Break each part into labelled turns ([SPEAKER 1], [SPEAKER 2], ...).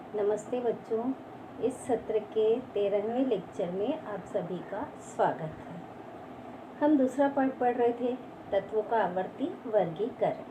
[SPEAKER 1] नमस्ते बच्चों, इस सत्र के 13वें लेक्चर में आप सभी का स्वागत है। हम दूसरा पार्ट पढ़ रहे थे, तत्वों का आवर्ती वर्गीकरण।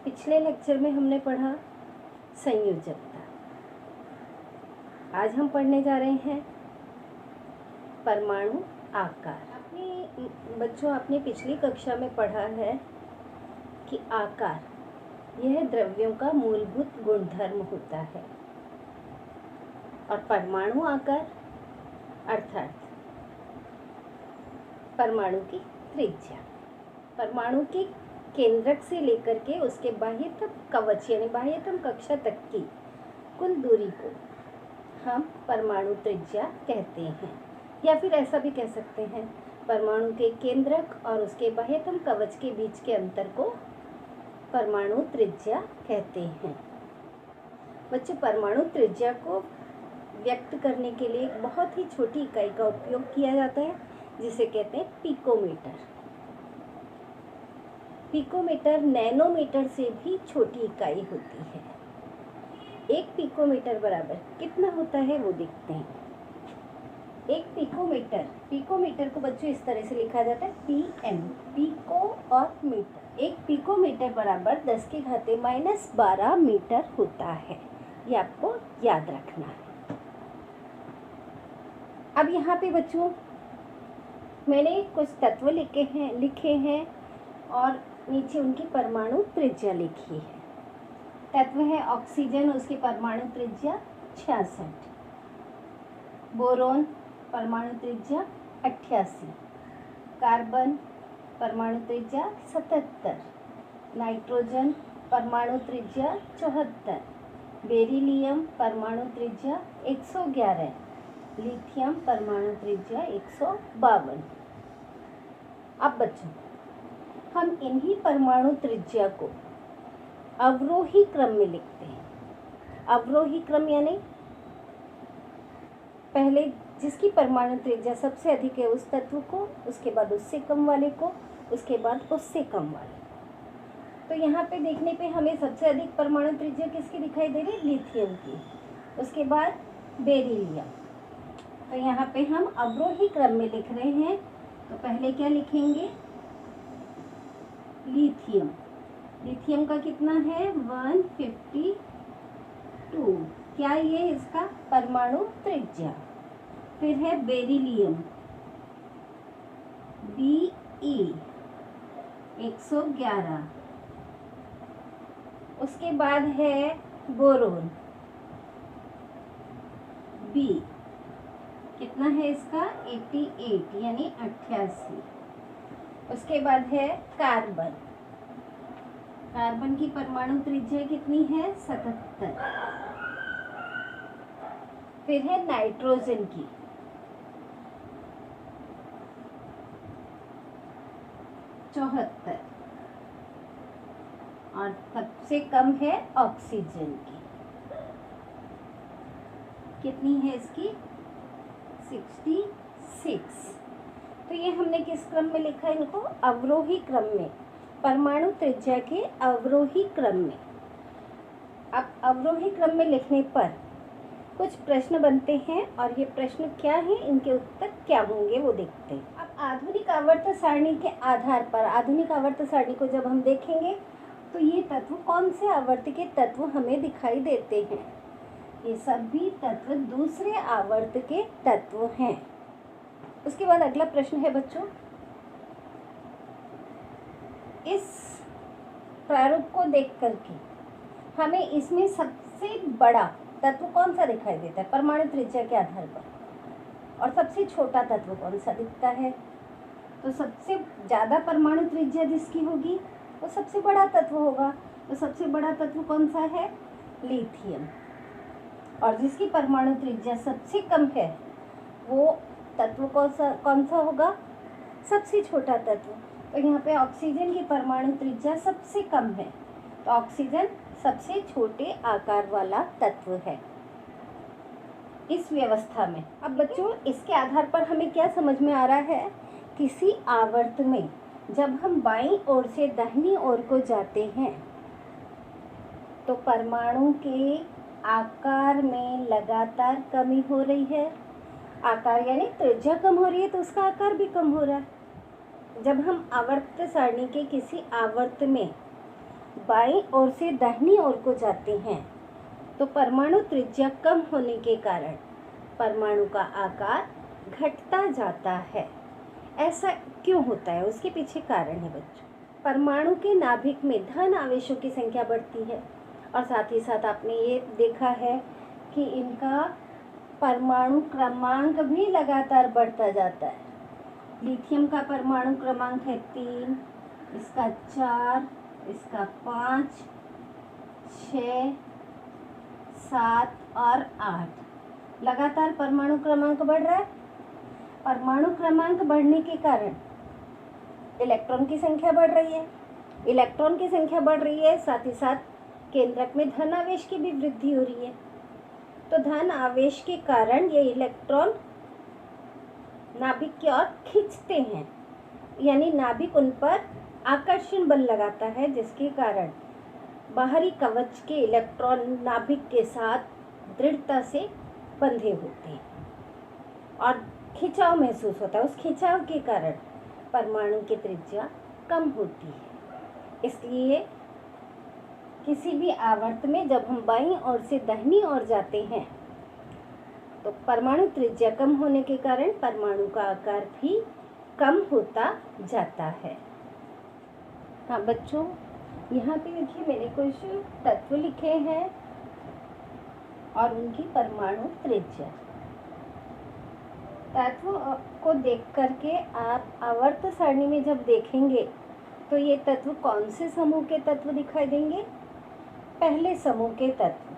[SPEAKER 1] पिछले लेक्चर में हमने पढ़ा संयोजकता। आज हम पढ़ने जा रहे हैं परमाणु आकार। बच्चों, आपने पिछली कक्षा में पढ़ा है कि आकार यह द्रव्यों का मूलभूत गुणधर्म होता है और परमाणु आकार अर्थात परमाणु की त्रिज्या, परमाणु के केंद्रक से लेकर के उसके बाह्यतम कवच यानी बाह्यतम कक्षा तक की कुल दूरी को हम परमाणु त्रिज्या कहते हैं, या फिर ऐसा भी कह सकते हैं परमाणु के केंद्रक और उसके बाह्यतम कवच के बीच के अंतर को परमाणु त्रिज्या कहते हैं। बच्चों, परमाणु त्रिज्या को व्यक्त करने के लिए एक बहुत ही छोटी इकाई का उपयोग किया जाता है जिसे कहते हैं पिकोमीटर। पिकोमीटर नैनोमीटर से भी छोटी इकाई होती है। एक पिकोमीटर बराबर कितना होता है वो देखते हैं। एक पिकोमीटर को बच्चों इस तरह से लिखा जाता है PM, पिको और मीटर। एक पिकोमीटर बराबर 10⁻12 मीटर होता है। ये आपको याद रखना है। अब यहाँ पे बच्चों मैंने कुछ तत्व लिखे हैं और नीचे उनकी परमाणु त्रिज्या लिखी है। तत्व है ऑक्सीजन, उसकी परमाणु त्रिज्या 66, बोरोन परमाणु त्रिज्या 88, कार्बन परमाणु त्रिज्या 77, नाइट्रोजन परमाणु त्रिज्या 74, बेरिलियम परमाणु त्रिज्या 111, लिथियम परमाणु त्रिज्या 152। अब बच्चों, हम इन्हीं परमाणु त्रिज्या को अवरोही क्रम में लिखते हैं। अवरोही क्रम यानी पहले जिसकी परमाणु त्रिज्या सबसे अधिक है उस तत्व को, उसके बाद उससे कम वाले को, उसके बाद उससे कम वाले। तो यहाँ पे देखने पे हमें सबसे अधिक परमाणु त्रिज्या किसकी दिखाई दे रही है? लिथियम की। उसके बाद बेरिलियम। तो यहाँ पे हम अवरोही क्रम में लिख रहे हैं। तो पहले क्या लिखेंगे? लिथियम। लिथियम का कितना है? 152। क्या ये इसका परमाणु त्रिज्या। फिर है बेरिलियम, BE 111। उसके बाद है बोरोन, B कितना है इसका? 88 यानी 88। उसके बाद है कार्बन। कार्बन की परमाणु त्रिज्या कितनी है? 77। फिर है नाइट्रोजन की, 74 और सबसे कम है ऑक्सीजन की। कितनी है इसकी? 66। तो ये हमने किस क्रम में लिखा है इनको? अवरोही क्रम में, परमाणु त्रिज्या के अवरोही क्रम में। अब अवरोही क्रम में लिखने पर कुछ प्रश्न बनते हैं और ये प्रश्न क्या हैं, इनके उत्तर क्या होंगे वो देखते हैं। अब आधुनिक आवर्त सारणी के आधार पर, आधुनिक आवर्त सारणी को जब हम देखेंगे तो ये तत्व कौन से आवर्त के तत्व हमें दिखाई देते हैं? ये सभी तत्व दूसरे आवर्त के तत्व हैं। उसके बाद अगला प्रश्न है बच्चों, इस प्रारूप को देख करके हमें इसमें सबसे बड़ा तत्व कौन सा दिखाई देता है परमाणु त्रिज्या के आधार पर, और सबसे छोटा तत्व कौन सा दिखता है? तो सबसे ज़्यादा परमाणु त्रिज्या जिसकी होगी वो सबसे बड़ा तत्व होगा। तो सबसे बड़ा तत्व कौन सा है? लिथियम। और जिसकी परमाणु त्रिज्या सबसे कम है वो तत्व कौन सा होगा? सबसे छोटा तत्व। तो यहाँ पे ऑक्सीजन की परमाणु त्रिज्या सबसे कम है, तो ऑक्सीजन सबसे छोटे आकार वाला तत्व है इस व्यवस्था में। अब बच्चों, इसके आधार पर हमें क्या समझ में आ रहा है? किसी आवर्त में जब हम बाईं ओर से दाहिनी ओर को जाते हैं तो परमाणु के आकार में लगातार कमी हो रही है। आकार यानी त्रिज्या कम हो रही है तो उसका आकार भी कम हो रहा है। जब हम आवर्त सारणी के किसी आवर्त में बाईं ओर से दाहिनी ओर को जाते हैं तो परमाणु त्रिज्या कम होने के कारण परमाणु का आकार घटता जाता है। ऐसा क्यों होता है, उसके पीछे कारण है बच्चों। परमाणु के नाभिक में धन आवेशों की संख्या बढ़ती है और साथ ही साथ आपने ये देखा है कि इनका परमाणु क्रमांक भी लगातार बढ़ता जाता है। लिथियम का परमाणु क्रमांक है 3, इसका 4, इसका 5, 6, 7 और 8। लगातार परमाणु क्रमांक बढ़ रहा है। परमाणु क्रमांक बढ़ने के कारण इलेक्ट्रॉन की संख्या बढ़ रही है। इलेक्ट्रॉन की संख्या बढ़ रही है, साथ ही साथ केंद्रक में धन आवेश की भी वृद्धि हो रही है। तो धन आवेश के कारण ये इलेक्ट्रॉन नाभिक की ओर खींचते हैं, यानी नाभिक उन पर आकर्षण बल लगाता है, जिसके कारण बाहरी कवच के इलेक्ट्रॉन नाभिक के साथ दृढ़ता से बंधे होते हैं और खिंचाव महसूस होता है। उस खिंचाव के कारण परमाणु की त्रिज्या कम होती है। इसलिए किसी भी आवर्त में जब हम बाईं ओर से दाहिनी ओर जाते हैं तो परमाणु त्रिज्या कम होने के कारण परमाणु का आकार भी कम होता जाता है। हाँ बच्चों, यहाँ पे देखिए मैंने कुछ तत्व लिखे हैं और उनकी परमाणु त्रिज्या। तत्व को देख करके आप आवर्त सारणी में जब देखेंगे तो ये तत्व कौन से समूह के तत्व दिखाई देंगे? पहले समूह के तत्व।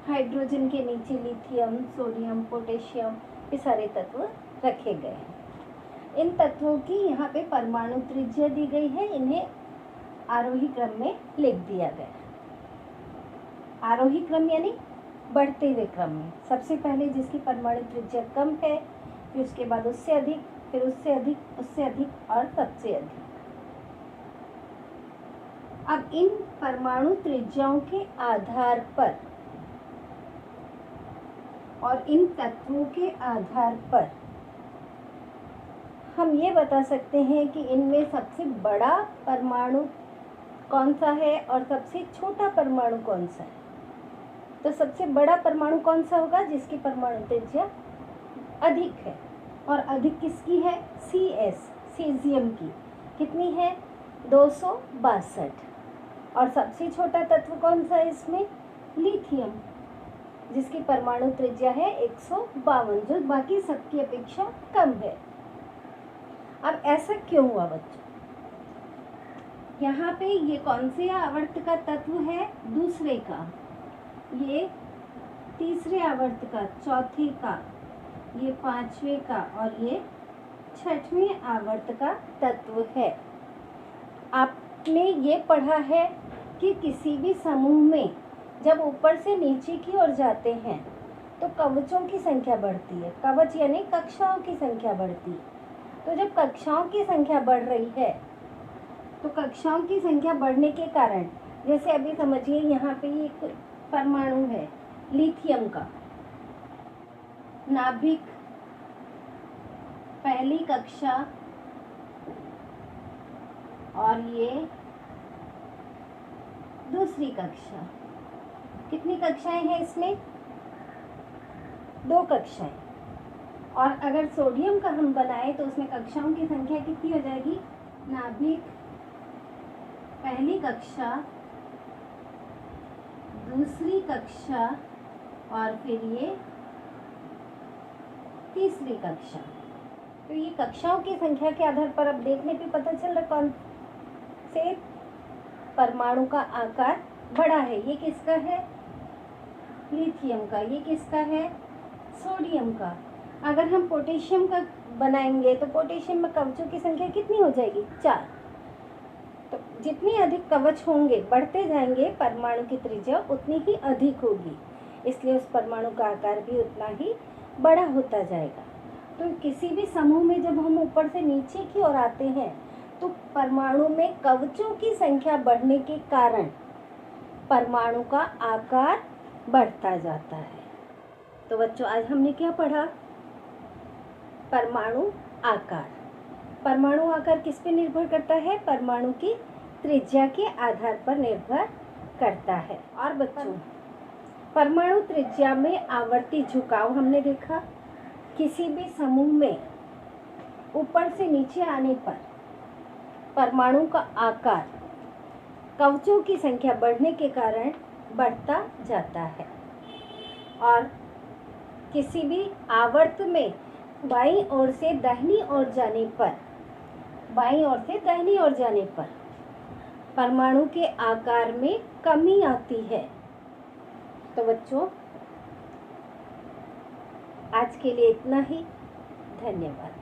[SPEAKER 1] हाइड्रोजन के नीचे लिथियम, सोडियम, पोटेशियम, ये सारे तत्व रखे गए हैं। इन तत्वों की यहाँ पे परमाणु त्रिज्या दी गई है, इन्हें आरोही क्रम में लिख दिया गया। आरोही क्रम यानी बढ़ते हुए क्रम में। सबसे पहले जिसकी परमाणु त्रिज्या कम है, फिर उसके बाद उससे अधिक, फिर उससे अधिक, उससे अधिक और सबसे अधिक। अब इन परमाणु त्रिज्याओं के आधार पर और इन तत्वों के आधार पर हम ये बता सकते हैं कि इनमें सबसे बड़ा परमाणु कौन सा है और सबसे छोटा परमाणु कौन सा है। तो सबसे बड़ा परमाणु कौन सा होगा? जिसकी परमाणु त्रिज्या अधिक है। और अधिक किसकी है? CS, सीजियम की। कितनी है? 262। और सबसे छोटा तत्व कौन सा है इसमें? लिथियम, जिसकी परमाणु त्रिज्या है 152, जो बाकी सबकी अपेक्षा कम है। अब ऐसा क्यों हुआ बच्चों? यहाँ पे ये कौन से आवर्त का तत्व है? दूसरे का, ये तीसरे आवर्त का, चौथे का, ये पांचवें का और ये छठवें आवर्त का तत्व है। आपने ये पढ़ा है कि किसी भी समूह में जब ऊपर से नीचे की ओर जाते हैं तो कवचों की संख्या बढ़ती है। कवच यानी कक्षाओं की संख्या बढ़ती है। तो जब कक्षाओं की संख्या बढ़ रही है तो कक्षाओं की संख्या बढ़ने के कारण, जैसे अभी समझिए यहाँ पे एक परमाणु है लिथियम का, नाभिक पहली कक्षा और ये दूसरी कक्षा। कितनी कक्षाएं हैं इसमें? 2 कक्षाएं। और अगर सोडियम का हम बनाए तो उसमें कक्षाओं की संख्या कितनी हो जाएगी? नाभिक पहली कक्षा, दूसरी कक्षा और फिर ये तीसरी कक्षा। तो ये कक्षाओं की संख्या के आधार पर अब देखने पे पता चल रहा कौन से परमाणु का आकार बड़ा है। ये किसका है? लिथियम का। ये किसका है? सोडियम का। अगर हम पोटेशियम का बनाएंगे तो पोटेशियम में कवचों की संख्या कितनी हो जाएगी? 4। तो जितनी अधिक कवच होंगे, बढ़ते जाएंगे, परमाणु की त्रिज्या उतनी ही अधिक होगी, इसलिए उस परमाणु का आकार भी उतना ही बड़ा होता जाएगा। तो किसी भी समूह में जब हम ऊपर से नीचे की ओर आते हैं तो परमाणु में कवचों की संख्या बढ़ने के कारण परमाणु का आकार बढ़ता जाता है। तो बच्चों आज हमने क्या पढ़ा? परमाणु आकार। परमाणु आकार किस पे निर्भर करता है? परमाणु की त्रिज्या के आधार पर निर्भर करता है। और बच्चों परमाणु त्रिज्या में आवर्ती झुकाव हमने देखा। किसी भी समूह में ऊपर से नीचे आने पर परमाणु का आकार कवचों की संख्या बढ़ने के कारण बढ़ता जाता है। और किसी भी आवर्त में बाईं ओर से दाहिनी ओर जाने पर परमाणु के आकार में कमी आती है। तो बच्चों आज के लिए इतना ही। धन्यवाद।